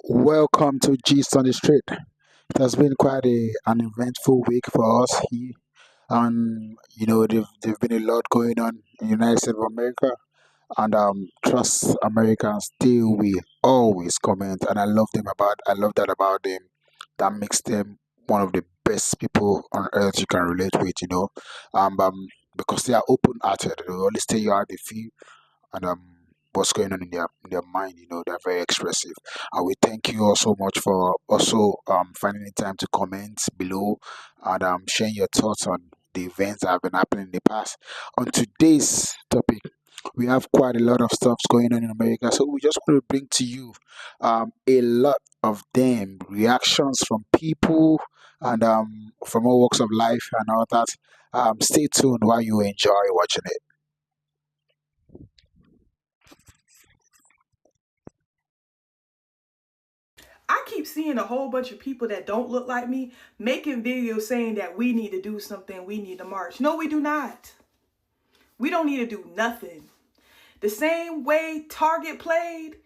Welcome to Gist on the Street. It has been quite an eventful week for us here. And, there've been a lot going on in the United States of America. And trust Americans still will always comment. And I love that about them. That makes them one of the best people on earth you can relate with. Because they are open hearted. They always tell you how they feel and what's going on in their mind. They're very expressive, and we thank you all so much for also finding the time to comment below and sharing your thoughts on the events that have been happening in the past. On today's topic, we have quite a lot of stuff going on in America, so we just want to bring to you a lot of them reactions from people and from all walks of life and all that. Stay tuned while you enjoy watching it. I keep seeing a whole bunch of people that don't look like me making videos saying that we need to do something, we need to march. No, we do not. We don't need to do nothing. The same way Target played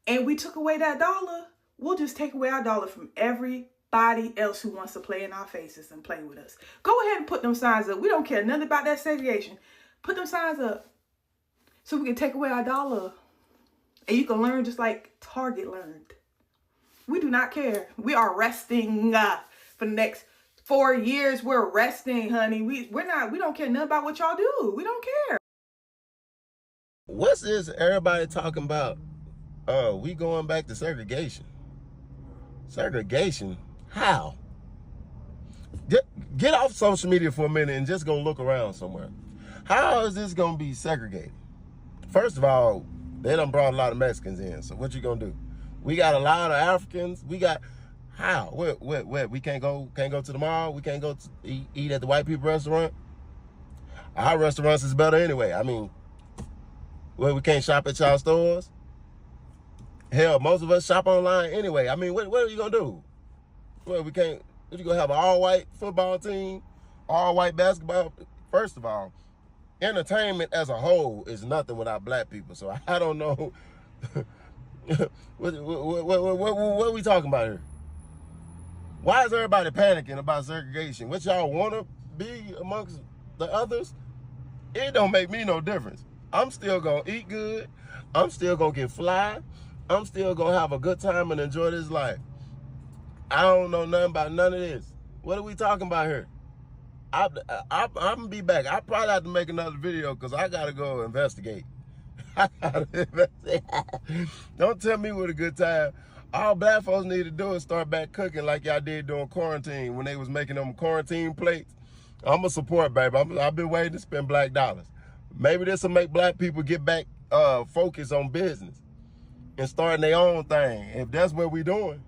and we took away that dollar, we'll just take away our dollar from everybody else who wants to play in our faces and play with us. Go ahead and put them signs up. We don't care nothing about that segregation. Put them signs up so we can take away our dollar. And you can learn just like Target learned. We do not care. We are resting for the next 4 years. We're resting, honey. We don't care nothing about what y'all do. We don't care. What's this everybody talking about? We going back to segregation. Segregation? How? Get off social media for a minute and just go look around somewhere. How is this gonna be segregated? First of all, they done brought a lot of Mexicans in, so what you gonna do? We got a lot of Africans. We got how? Where? We can't go to the mall. We can't go to eat at the white people restaurant. Our restaurants is better anyway. I mean, we can't shop at y'all stores. Hell, most of us shop online anyway. I mean, what are you gonna do? Well, we can't. You gonna have an all-white football team, all-white basketball? First of all, entertainment as a whole is nothing without black people. So I don't know. What are we talking about here? Why is everybody panicking about segregation? What y'all want to be amongst the others? It don't make me no difference. I'm still going to eat good. I'm still going to get fly. I'm still going to have a good time and enjoy this life. I don't know nothing about none of this. What are we talking about here? I'm going to be back. I probably have to make another video because I got to go investigate. Don't tell me what a good time. All black folks need to do is start back cooking like y'all did during quarantine when they was making them quarantine plates. I'm a support, baby. I've been waiting to spend black dollars. Maybe this will make black people get back focus on business and starting their own thing. If that's what we doing,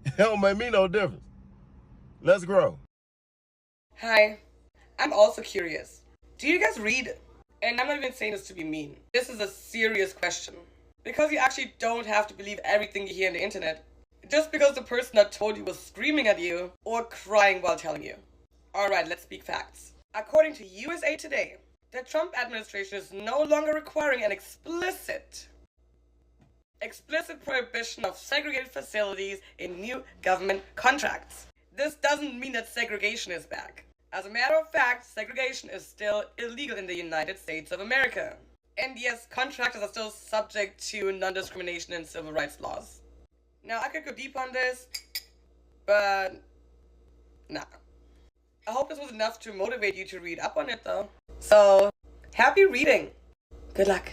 it don't make me no difference. Let's grow. Hi, I'm also curious. Do you guys read? And I'm not even saying this to be mean. This is a serious question. Because you actually don't have to believe everything you hear on the internet. Just because the person that told you was screaming at you or crying while telling you. Alright, let's speak facts. According to USA Today, the Trump administration is no longer requiring an explicit prohibition of segregated facilities in new government contracts. This doesn't mean that segregation is back. As a matter of fact, segregation is still illegal in the United States of America. And yes, contractors are still subject to non-discrimination and civil rights laws. Now, I could go deep on this, but nah. I hope this was enough to motivate you to read up on it though. So, happy reading. Good luck.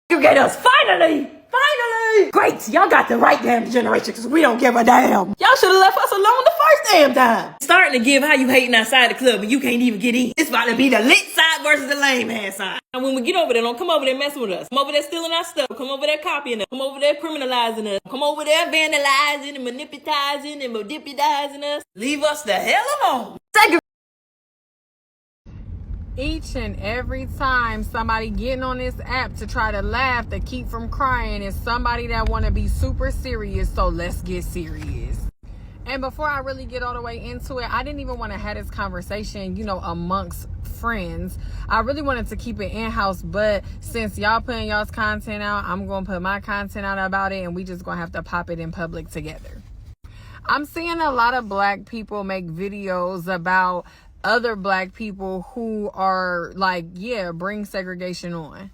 You get us finally! Great, y'all got the right damn generation because we don't give a damn. Y'all should have left us alone the first damn time. Starting to give how you hating outside the club and you can't even get in. It's about to be the lit side versus the lame ass side. And when we get over there, don't come over there messing with us. Come over there stealing our stuff. Come over there copying us. Come over there criminalizing us. Come over there vandalizing and manipulating us. Leave us the hell alone. Each and every time somebody getting on this app to try to laugh to keep from crying is somebody that want to be super serious, so let's get serious. And before I really get all the way into it, I didn't even want to have this conversation, amongst friends. I really wanted to keep it in-house, but since y'all putting y'all's content out, I'm going to put my content out about it, and we just going to have to pop it in public together. I'm seeing a lot of black people make videos about other black people who are like, yeah, bring segregation on.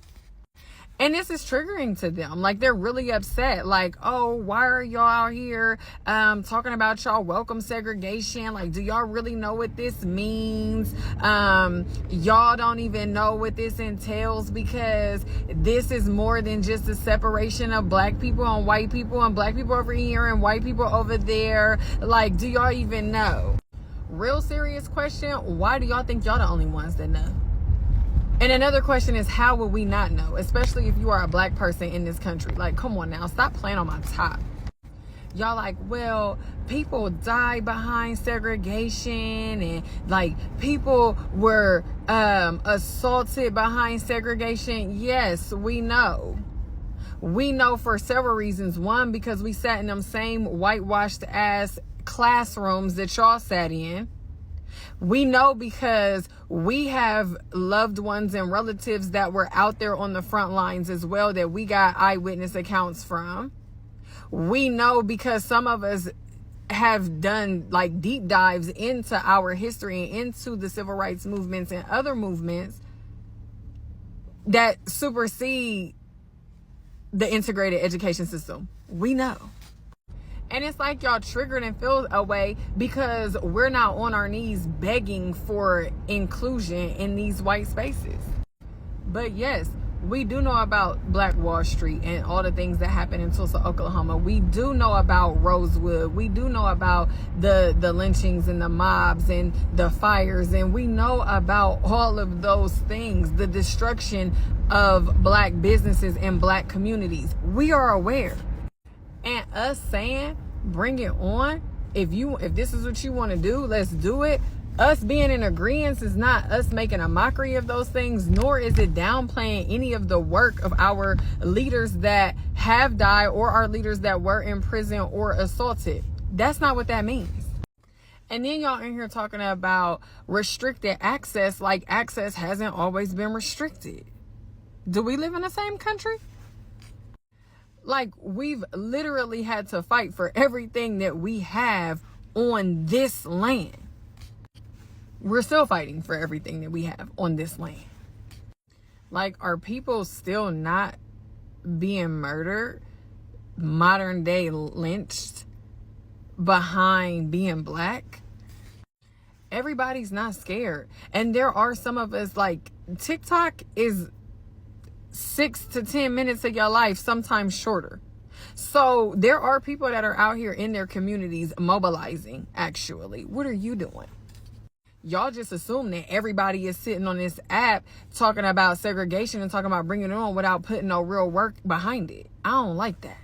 And this is triggering to them. Like, they're really upset. Like, oh, why are y'all out here talking about y'all welcome segregation? Like, do y'all really know what this means? Y'all don't even know what this entails, because this is more than just a separation of black people and white people, and black people over here and white people over there. Like, do y'all even know? Real serious question. Why do y'all think y'all the only ones that know? And another question is, how would we not know? Especially if you are a black person in this country. Like, come on now, stop playing on my top. Y'all like, well, people die behind segregation, and like people were assaulted behind segregation. Yes, we know. We know for several reasons. One, because we sat in them same whitewashed ass classrooms that y'all sat in. We know because we have loved ones and relatives that were out there on the front lines as well, that we got eyewitness accounts from. We know because some of us have done like deep dives into our history and into the civil rights movements and other movements that supersede the integrated education system. We know. And it's like y'all triggered and feel a way because we're not on our knees begging for inclusion in these white spaces. But yes, we do know about Black Wall Street and all the things that happened in Tulsa, Oklahoma. We do know about Rosewood. We do know about the lynchings and the mobs and the fires. And we know about all of those things, the destruction of black businesses and black communities. We are aware. And us saying, bring it on. If this is what you want to do, let's do it. Us being in agreement is not us making a mockery of those things, nor is it downplaying any of the work of our leaders that have died or our leaders that were in prison or assaulted. That's not what that means. And then y'all in here talking about restricted access, like access hasn't always been restricted. Do we live in the same country? Like, we've literally had to fight for everything that we have on this land. We're still fighting for everything that we have on this land. Like, are people still not being murdered, modern day lynched behind being black? Everybody's not scared. And there are some of us, like, TikTok is 6 to 10 minutes of your life, sometimes shorter. So there are people that are out here in their communities mobilizing, actually. What are you doing? Y'all just assume that everybody is sitting on this app talking about segregation and talking about bringing it on without putting no real work behind it. I don't like that.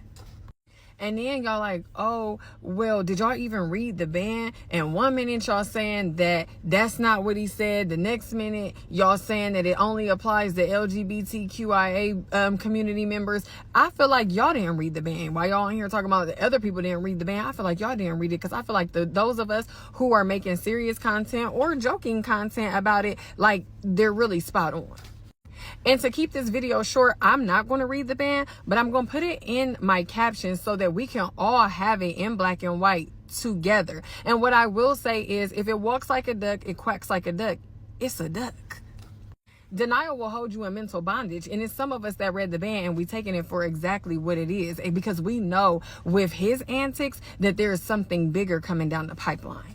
And then y'all like, oh, well, did y'all even read the ban? And 1 minute y'all saying that that's not what he said. The next minute y'all saying that it only applies to LGBTQIA community members. I feel like y'all didn't read the ban. While y'all in here talking about the other people didn't read the ban, I feel like y'all didn't read it, because I feel like those of us who are making serious content or joking content about it, like, they're really spot on. And to keep this video short, I'm not going to read the ban, but I'm going to put it in my caption so that we can all have it in black and white together. And what I will say is, if it walks like a duck, it quacks like a duck, it's a duck. Denial will hold you in mental bondage. And it's some of us that read the ban and we taking it for exactly what it is. And because we know with his antics that there is something bigger coming down the pipeline.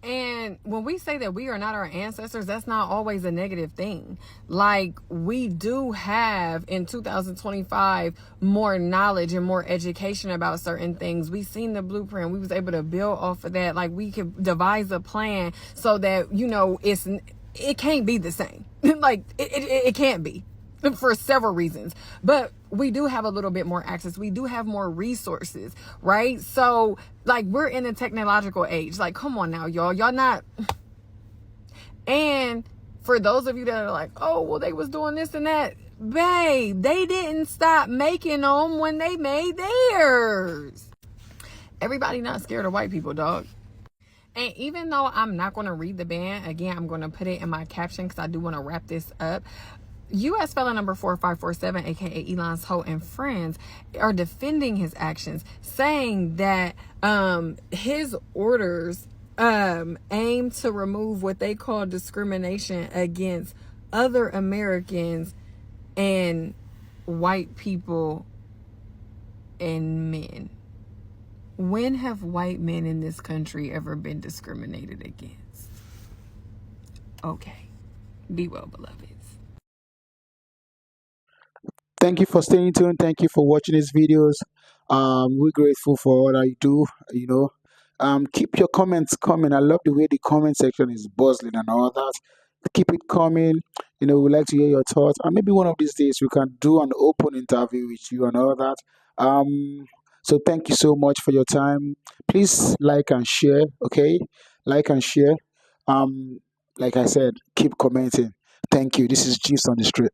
And when we say that we are not our ancestors, that's not always a negative thing. Like, we do have in 2025 more knowledge and more education about certain things. We've seen the blueprint. We was able to build off of that. Like, we could devise a plan so that, you know, it can't be the same. Like, it can't be, for several reasons. But we do have a little bit more access. We do have more resources, right? So, like, we're in a technological age. Like, come on now, y'all not. And for those of you that are like, oh, well, they was doing this and that, babe, they didn't stop making them when they made theirs. Everybody not scared of white people, dog. And even though I'm not going to read the ban, again, I'm going to put it in my caption because I do want to wrap this up. U.S. felon number 4547, aka Elon Holt and friends, are defending his actions, saying that his orders aim to remove what they call discrimination against other Americans and white people and men. When have white men in this country ever been discriminated against? Okay. Be well, beloveds. Thank you for staying tuned. Thank you for watching these videos. We're grateful for all that you do. Keep your comments coming. I love the way the comment section is buzzing and all that. Keep it coming. We'd like to hear your thoughts. And maybe one of these days we can do an open interview with you and all that. So thank you so much for your time. Please like and share. Okay, like and share. Like I said, keep commenting. Thank you. This is Gist on the Street.